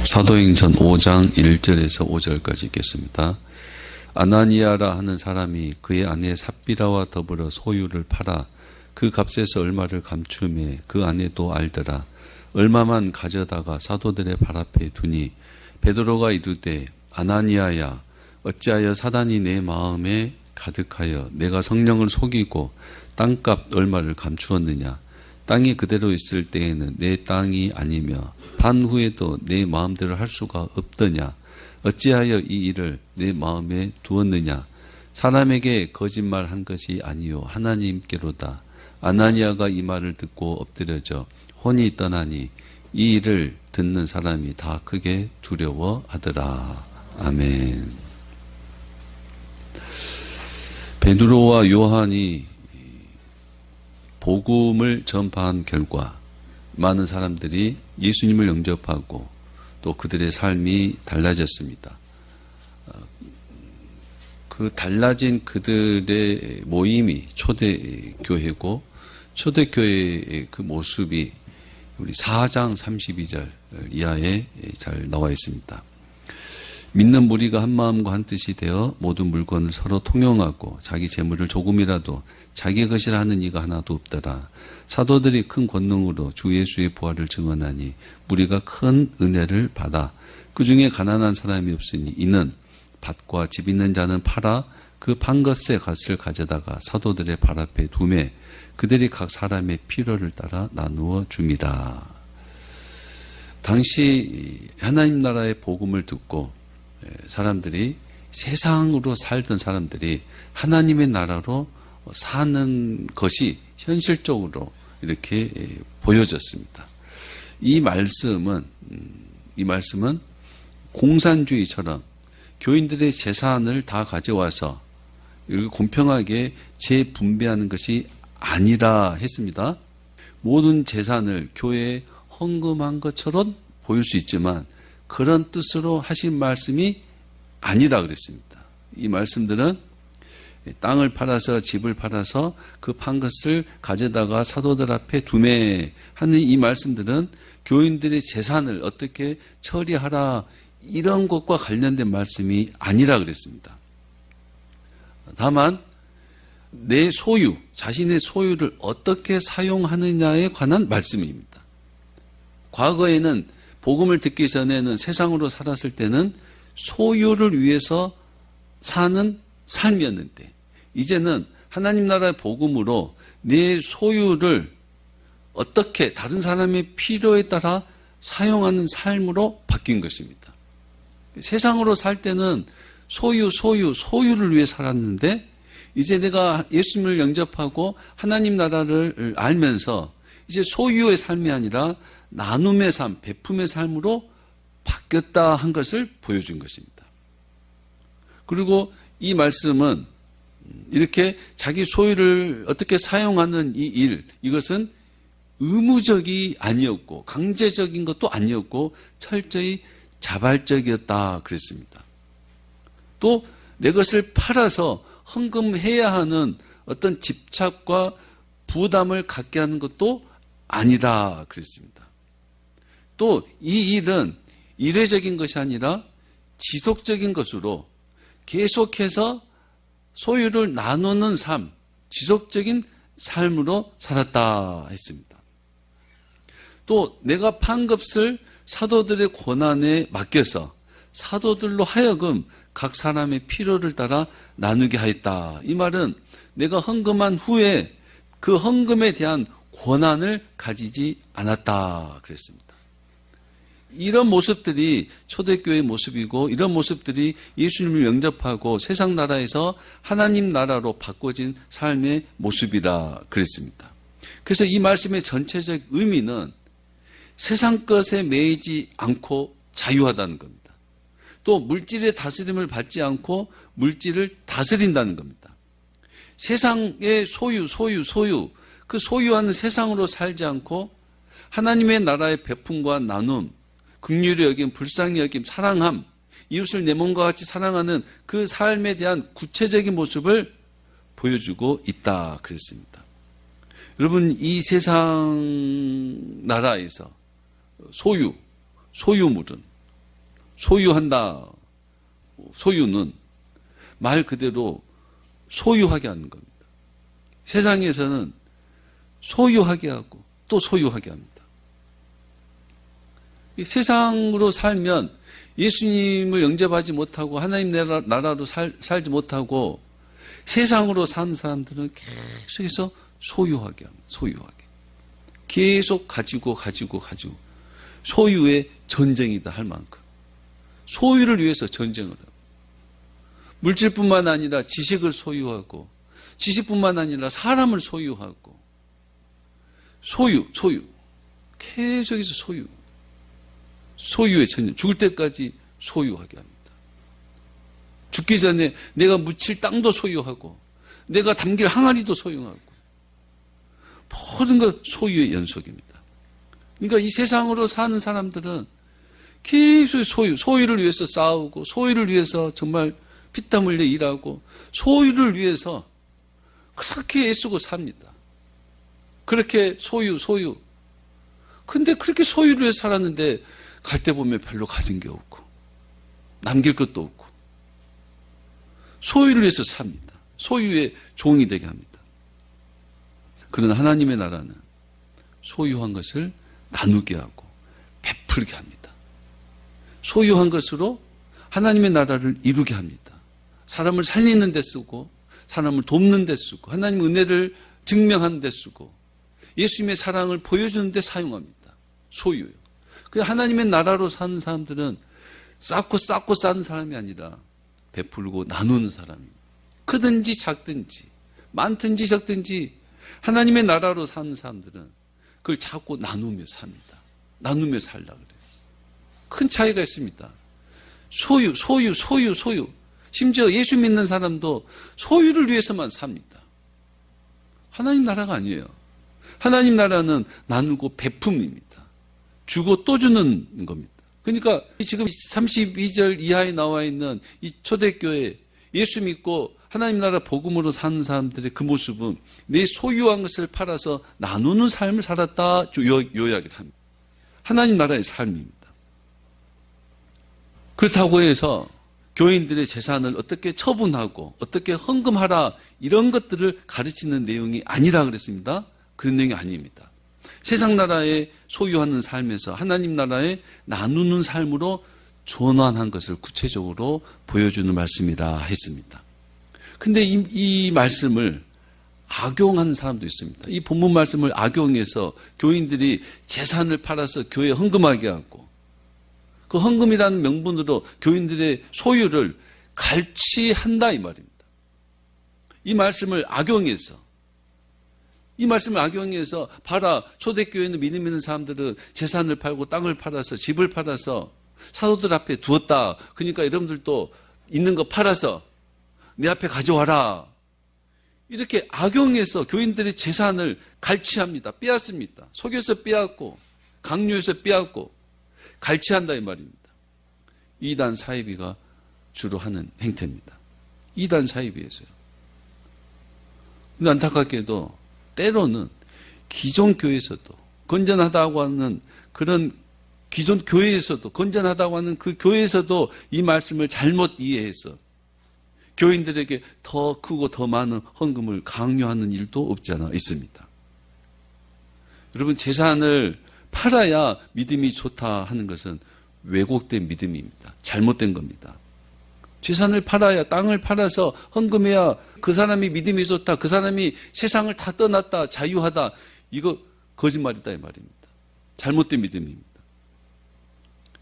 사도행전 5장 1절에서 5절까지 읽겠습니다. 아나니아라 하는 사람이 그의 아내 삽비라와 더불어 소유를 팔아 그 값에서 얼마를 감추매 그 아내도 알더라. 얼마만 가져다가 사도들의 발 앞에 두니 베드로가 이르되 아나니아야 어찌하여 사단이 내 마음에 가득하여 내가 성령을 속이고 땅값 얼마를 감추었느냐. 땅이 그대로 있을 때에는 내 땅이 아니며 반 후에도 내 마음대로 할 수가 없더냐. 어찌하여 이 일을 내 마음에 두었느냐. 사람에게 거짓말한 것이 아니요 하나님께로다. 아나니아가 이 말을 듣고 엎드려져 혼이 떠나니 이 일을 듣는 사람이 다 크게 두려워하더라. 아멘. 베드로와 요한이 복음을 전파한 결과 많은 사람들이 예수님을 영접하고 또 그들의 삶이 달라졌습니다. 그 달라진 그들의 모임이 초대교회고 초대교회의 그 모습이 우리 4장 32절 이하에 잘 나와 있습니다. 믿는 무리가 한 마음과 한 뜻이 되어 모든 물건을 서로 통용하고 자기 재물을 조금이라도 자기 것이라 하는 이가 하나도 없더라. 사도들이 큰 권능으로 주 예수의 부활을 증언하니 무리가 큰 은혜를 받아 그 중에 가난한 사람이 없으니 이는 밭과 집 있는 자는 팔아 그 판 것의 값을 가져다가 사도들의 발 앞에 두매 그들이 각 사람의 필요를 따라 나누어 줍니다. 당시 하나님 나라의 복음을 듣고 사람들이 세상으로 살던 사람들이 하나님의 나라로 사는 것이 현실적으로 이렇게 보여졌습니다. 이 말씀은 공산주의처럼 교인들의 재산을 다 가져와서 공평하게 재분배하는 것이 아니라 했습니다. 모든 재산을 교회에 헌금한 것처럼 보일 수 있지만 그런 뜻으로 하신 말씀이 아니라 그랬습니다. 이 말씀들은 땅을 팔아서 집을 팔아서 그 판 것을 가져다가 사도들 앞에 두매 하는 이 말씀들은 교인들의 재산을 어떻게 처리하라 이런 것과 관련된 말씀이 아니라 그랬습니다. 다만 내 소유, 자신의 소유를 어떻게 사용하느냐에 관한 말씀입니다. 과거에는 복음을 듣기 전에는 세상으로 살았을 때는 소유를 위해서 사는 삶이었는데 이제는 하나님 나라의 복음으로 내 소유를 어떻게 다른 사람의 필요에 따라 사용하는 삶으로 바뀐 것입니다. 세상으로 살 때는 소유를 위해 살았는데 이제 내가 예수님을 영접하고 하나님 나라를 알면서 이제 소유의 삶이 아니라 나눔의 삶, 베품의 삶으로 바뀌었다 한 것을 보여준 것입니다. 그리고 이 말씀은 이렇게 자기 소유를 어떻게 사용하는 이 일, 이것은 의무적이 아니었고 강제적인 것도 아니었고 철저히 자발적이었다 그랬습니다. 또 내 것을 팔아서 헌금해야 하는 어떤 집착과 부담을 갖게 하는 것도 아니라 그랬습니다. 또 이 일은 일회적인 것이 아니라 지속적인 것으로 계속해서 소유를 나누는 삶, 지속적인 삶으로 살았다 했습니다. 또 내가 판 값을 사도들의 권한에 맡겨서 사도들로 하여금 각 사람의 필요를 따라 나누게 하였다. 이 말은 내가 헌금한 후에 그 헌금에 대한 권한을 가지지 않았다 그랬습니다. 이런 모습들이 초대교회의 모습이고 이런 모습들이 예수님을 영접하고 세상 나라에서 하나님 나라로 바꿔진 삶의 모습이다 그랬습니다. 그래서 이 말씀의 전체적 의미는 세상 것에 매이지 않고 자유하다는 겁니다. 또 물질의 다스림을 받지 않고 물질을 다스린다는 겁니다. 세상의 소유 그 소유하는 세상으로 살지 않고 하나님의 나라의 베품과 나눔, 긍휼히 여김, 불쌍히 여김, 사랑함, 이웃을 내 몸과 같이 사랑하는 그 삶에 대한 구체적인 모습을 보여주고 있다 그랬습니다. 여러분, 이 세상 나라에서 소유물은 소유한다. 소유는 말 그대로 소유하게 하는 겁니다. 세상에서는 소유하게 하고 또 소유하게 합니다. 이 세상으로 살면 예수님을 영접하지 못하고 하나님 나라로 살지 못하고 세상으로 사는 사람들은 계속해서 소유하게 합니다. 소유하게. 계속 가지고 소유의 전쟁이다 할 만큼 소유를 위해서 전쟁을 하고 물질뿐만 아니라 지식을 소유하고 지식뿐만 아니라 사람을 소유하고 소유 계속해서 소유의 전쟁, 죽을 때까지 소유하게 합니다. 죽기 전에 내가 묻힐 땅도 소유하고 내가 담길 항아리도 소유하고 모든 것 소유의 연속입니다. 그러니까 이 세상으로 사는 사람들은 계속 소유를 위해서 싸우고 소유를 위해서 정말 피땀 흘려 일하고 소유를 위해서 그렇게 애쓰고 삽니다. 그렇게 소유. 근데 그렇게 소유를 위해서 살았는데 갈 때 보면 별로 가진 게 없고 남길 것도 없고 소유를 위해서 삽니다. 소유의 종이 되게 합니다. 그러나 하나님의 나라는 소유한 것을 나누게 하고 베풀게 합니다. 소유한 것으로 하나님의 나라를 이루게 합니다. 사람을 살리는 데 쓰고 사람을 돕는 데 쓰고 하나님의 은혜를 증명하는 데 쓰고 예수님의 사랑을 보여주는 데 사용합니다. 소유요. 그 하나님의 나라로 사는 사람들은 쌓고 사는 사람이 아니라 베풀고 나누는 사람입니다. 크든지 작든지 많든지 적든지 하나님의 나라로 사는 사람들은 그걸 자꾸 나누며 삽니다. 나누며 살려고 그래요. 큰 차이가 있습니다. 소유. 심지어 예수 믿는 사람도 소유를 위해서만 삽니다. 하나님 나라가 아니에요. 하나님 나라는 나누고 베품입니다. 주고 또 주는 겁니다. 그러니까 지금 32절 이하에 나와 있는 이 초대교회 예수 믿고 하나님 나라 복음으로 사는 사람들의 그 모습은 내 소유한 것을 팔아서 나누는 삶을 살았다 요약을 합니다. 하나님 나라의 삶입니다. 그렇다고 해서 교인들의 재산을 어떻게 처분하고 어떻게 헌금하라 이런 것들을 가르치는 내용이 아니라 그랬습니다. 그런 내용이 아닙니다. 세상 나라에 소유하는 삶에서 하나님 나라에 나누는 삶으로 전환한 것을 구체적으로 보여주는 말씀이라 했습니다. 근데 이 말씀을 악용하는 사람도 있습니다. 이 본문 말씀을 악용해서 교인들이 재산을 팔아서 교회에 헌금하게 하고 그 헌금이라는 명분으로 교인들의 소유를 갈취한다 이 말입니다. 이 말씀을 악용해서 봐라 초대교회는 믿음 있는 사람들은 재산을 팔고 땅을 팔아서 집을 팔아서 사도들 앞에 두었다. 그러니까 여러분들도 있는 거 팔아서 내 앞에 가져와라. 이렇게 악용해서 교인들의 재산을 갈취합니다. 빼앗습니다. 속여서 빼앗고 강요해서 빼앗고 갈취한다 이 말입니다. 이단 사이비가 주로 하는 행태입니다. 이단 사이비에서요. 근데 안타깝게도 때로는 기존 교회에서도 건전하다고 하는 그런 기존 교회에서도 건전하다고 하는 그 교회에서도 이 말씀을 잘못 이해해서 교인들에게 더 크고 더 많은 헌금을 강요하는 일도 없지 않아 있습니다. 여러분 재산을 팔아야 믿음이 좋다 하는 것은 왜곡된 믿음입니다. 잘못된 겁니다. 재산을 팔아야 땅을 팔아서 헌금해야 그 사람이 믿음이 좋다. 그 사람이 세상을 다 떠났다. 자유하다. 이거 거짓말이다 이 말입니다. 잘못된 믿음입니다.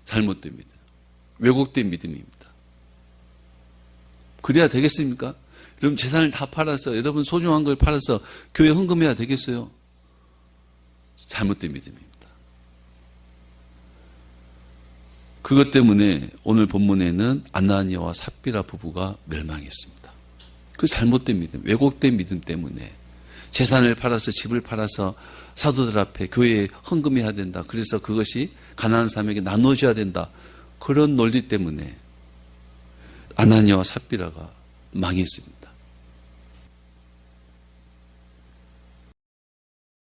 잘못된 믿음. 왜곡된 믿음입니다. 그래야 되겠습니까? 여러분 재산을 다 팔아서 여러분 소중한 걸 팔아서 교회 헌금해야 되겠어요? 잘못된 믿음입니다. 그것 때문에 오늘 본문에는 아나니아와 삽비라 부부가 멸망했습니다. 그 잘못된 믿음, 왜곡된 믿음 때문에 재산을 팔아서 집을 팔아서 사도들 앞에 교회에 헌금해야 된다. 그래서 그것이 가난한 사람에게 나눠줘야 된다. 그런 논리 때문에 아나니아와 삽비라가 망했습니다.